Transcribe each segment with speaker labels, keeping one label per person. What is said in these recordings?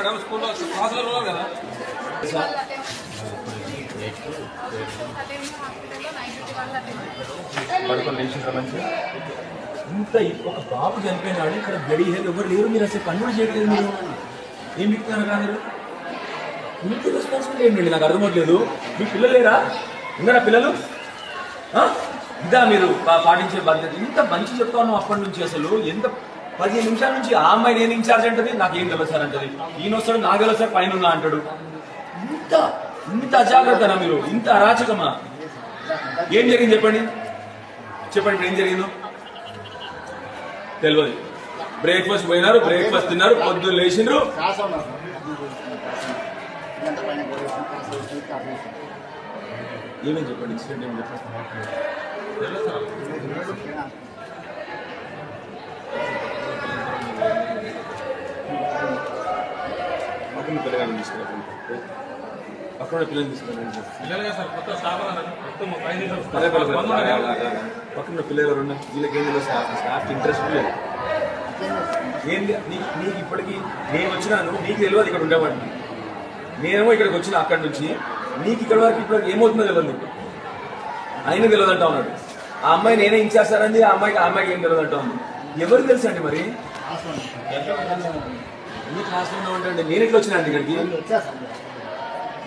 Speaker 1: madam స్కూల్లో క్లాసులలో కదా ఇంత ఒక బాబు చనిపోయినాడు ఇక్కడ గడియలు ఎవరు లేరు మీరు అసలు కన్వర్ట్ చేయట్లేదు మీరు ఏం చెప్తున్నారు కదా మీరు ఇంత రెస్పాన్సిబిలిటీ ఏంటండి నాకు అర్థమవట్లేదు మీ పిల్లలు లేరా ఉన్నారా పిల్లలు ఇదా మీరు పాటించే బాధ్యత ఇంత మంచి చెప్తా ఉన్నాం అప్పటి నుంచి అసలు ఎంత 15 నిమిషాల నుంచి ఆ అమ్మాయి నేను ఇన్ఛార్జ్ అంటది నాకేం తెలుసు సార్ అంటది ఈయన వస్తాడు నాకు తెలుసు సార్ పైన ఉన్నా అంటాడు ఇంత ఇంత అజాగ్రత్తనా మీరు ఇంత అరాచకమా ఏం జరిగింది చెప్పండి చెప్పండి ఏం జరిగిందో తెలియదు బ్రేక్ఫాస్ట్ పోయినారు బ్రేక్ఫాస్ట్ తిన్నారు పొద్దున్న లేచిండ్రు ఏమేమి చెప్పండి ఇన్సిడెంట్ ఏమి పక్కన పిల్లగాని తీసుకున్నాను పక్కన పిల్లల్ని తీసుకున్నాను పక్కన పిల్లలు ఎవరు ఉన్నారు వీళ్ళకి ఏం తెలియదు స్టాఫ్ ఇంట్రెస్ట్ లేదు ఏంటి నీకు ఇప్పటికీ నేను వచ్చినాను నీకు తెలియదు ఇక్కడ ఉండేవాడిని నేనేమో ఇక్కడికి వచ్చిన అక్కడి నుంచి నీకు ఇక్కడ వరకు ఇప్పటికి ఏమవుతుందో తెలియదు నీకు ఆయన తెలియదు అంటా ఉన్నాడు ఆ అమ్మాయి నేనే ఇచ్చేస్తానండి ఆ అమ్మాయికి ఏం తెలియదు అంటా ఉంది ఎవరు తెలుసు అండి మరి మీ క్లాస్లో ఉంటాండి నేను ఎట్లా వచ్చినా అండి ఇక్కడికి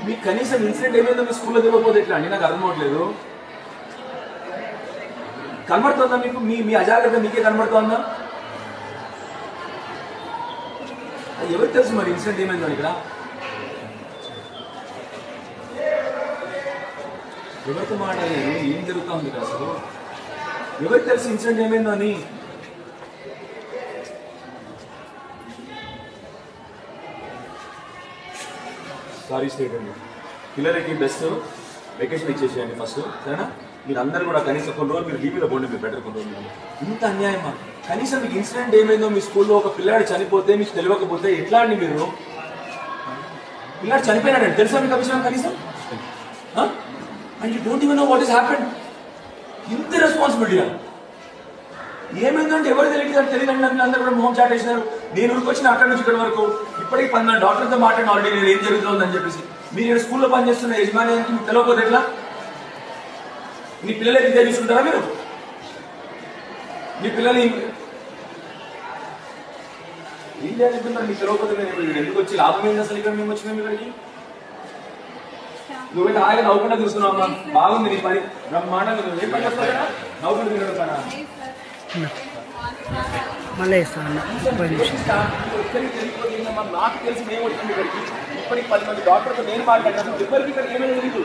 Speaker 1: మీకు కనీసం ఇన్సిడెంట్ ఏమైందో మీ స్కూల్లో తెలియకపోతే ఎట్లా అండి నాకు అర్థం అవట్లేదు కనబడుతుందా మీకు మీ అజాగ్రత్త మీకే కనబడుతుందా ఎవరికి తెలుసు మరి ఇన్సిడెంట్ ఏమైందో ఇక్కడ ఎవరితో మాట్లాడలేదు ఏం జరుగుతా ఉంది అసలు ఎవరికి తెలుసు ఇన్సిడెంట్ ఏమైందో అని సారీ స్టేట్ అండి పిల్లలకి బెస్ట్ వెకేషన్ ఇచ్చేసేయండి ఫస్ట్ సరేనా మీరు అందరూ కూడా కనీసం కొన్ని రోజులు మీరు లీవ్లో పోండి మీరు బెటర్ కొన్ని రోజులు ఇంత అన్యాయమా కనీసం మీకు ఇన్సిడెంట్ ఏమైందో మీ స్కూల్లో ఒక పిల్లాడు చనిపోతే మీకు తెలియకపోతే ఎట్లా అండి మీరు పిల్లాడు చనిపోయినాడండి తెలుసా మీకు విషయం కనీసం and you don't even know what is happened ఇంత రెస్పాన్సిబిలిటీగా ఏమైందంటే ఎవరు తెలియదండి అందరూ కూడా మొహం చాట్ వేసినారు నేను ఊరికొచ్చిన అక్కడి నుంచి ఇక్కడ వరకు ఇప్పటికీ 10 డాక్టర్తో మాట్లాడిన ఆల్రెడీ నేను ఏం జరుగుతుందని చెప్పేసి మీరు స్కూల్లో పనిచేస్తున్న యజమానికి మీకు తెలియకపోతే ఎట్లా మీ పిల్లలే ఇదే చూసుకుంటారా మీరు మీ పిల్లలు ఏం చేయాలంటున్నారు మీకు తెలియకపోతే నేను ఎందుకు వచ్చి లాభం ఏంటి అసలు ఇక్కడ మేము వచ్చినాం ఇక్కడికి నువ్వైతే హాయిగా నవ్వుకుండా చూస్తున్నావమ్మా బాగుంది నీ పని బ్రహ్మాండంగా ఏం పని చేస్తావు నవ్వుకుంటూ తినడం పనా నాకు తెలిసి మేము వచ్చింది ఇక్కడికి ఇప్పటికి 10 మంది డాక్టర్తో నేను మాట్లాడినా ఎవరికి ఇక్కడ ఏమైనా తెలియదు